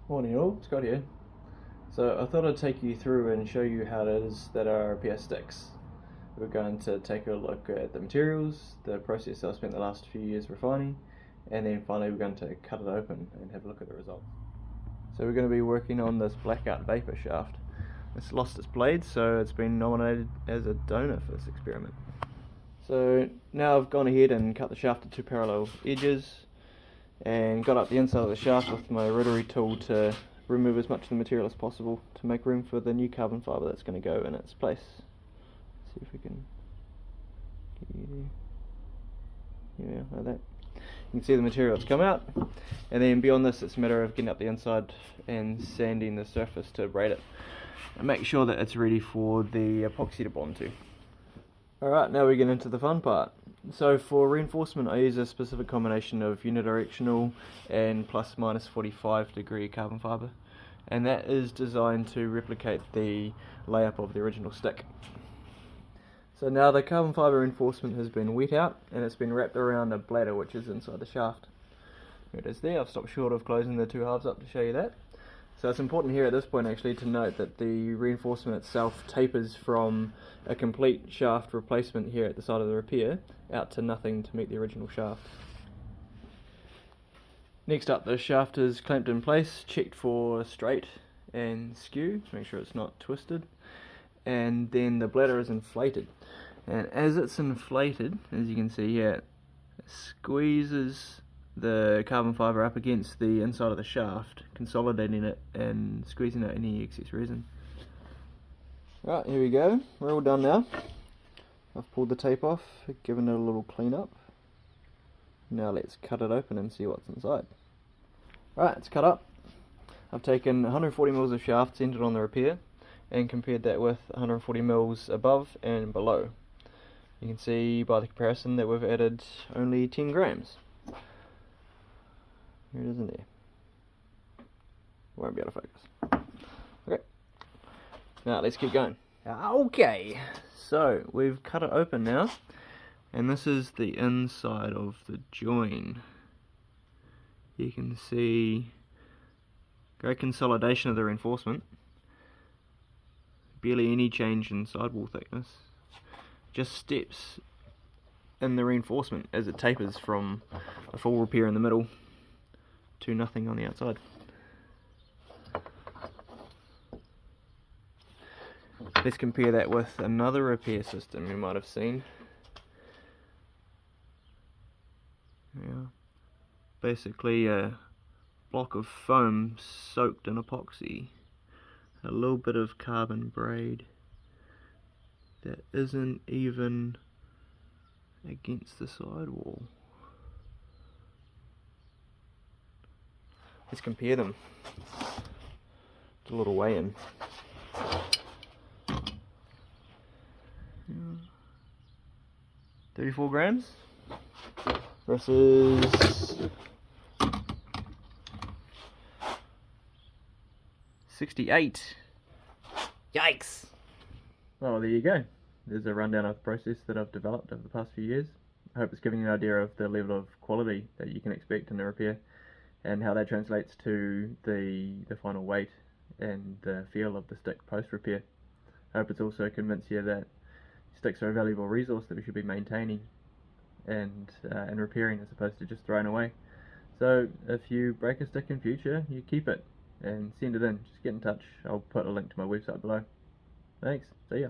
Morning all, Scott here. So I thought I'd take you through and show you how it is that our repair sticks. We're going to take a look at the materials, the process I've spent the last few years refining, and then finally we're going to cut it open and have a look at the results. So we're going to be working on this blackout vapor shaft. It's lost its blade, so it's been nominated as a donor for this experiment. So now I've gone ahead and cut the shaft to two parallel edges and got up the inside of the shaft with my rotary tool to remove as much of the material as possible to make room for the new carbon fibre that's going to go in its place. Let's see if we can get you there. Yeah, like that. You can see the material that's come out, and then beyond this it's a matter of getting up the inside and sanding the surface to abrade it and make sure that it's ready for the epoxy to bond to. Alright, now we get into the fun part. So for reinforcement I use a specific combination of unidirectional and plus minus 45 degree carbon fibre, and that is designed to replicate the layup of the original stick. So now the carbon fibre reinforcement has been wet out and it's been wrapped around a bladder which is inside the shaft. There it is there. I've stopped short of closing the two halves up to show you that. So it's important here at this point actually to note that the reinforcement itself tapers from a complete shaft replacement here at the side of the repair out to nothing to meet the original shaft. Next up, the shaft is clamped in place, checked for straight and skew to make sure it's not twisted, and then the bladder is inflated. And as it's inflated, as you can see here, it squeezes the carbon fibre up against the inside of the shaft, consolidating it and squeezing out any excess resin. Right, here we go, we're all done now. I've pulled the tape off, given it a little clean up. Now let's cut it open and see what's inside. Right, it's cut up. I've taken 140 mils of shaft centered on the repair and compared that with 140 mils above and below. You can see by the comparison that we've added only 10 grams. Here it is in there. Won't be able to focus. Okay. Now let's keep going. Okay, so we've cut it open now, and this is the inside of the join. You can see great consolidation of the reinforcement. Barely any change in sidewall thickness. Just steps in the reinforcement as it tapers from a full repair in the middle to nothing on the outside. Let's compare that with another repair system you might have seen. Yeah. Basically a block of foam soaked in epoxy, a little bit of carbon braid that isn't even against the sidewall. Let's compare them. It's a little weigh in. 34 grams versus 68. Yikes! Well, there you go. There's a rundown of the process that I've developed over the past few years. I hope it's giving you an idea of the level of quality that you can expect in a repair and how that translates to the final weight and the feel of the stick post-repair. I hope it's also convinced you that sticks are a valuable resource that we should be maintaining and repairing as opposed to just throwing away. So if you break a stick in future, you keep it and send it in. Just get in touch. I'll put a link to my website below. Thanks. See ya.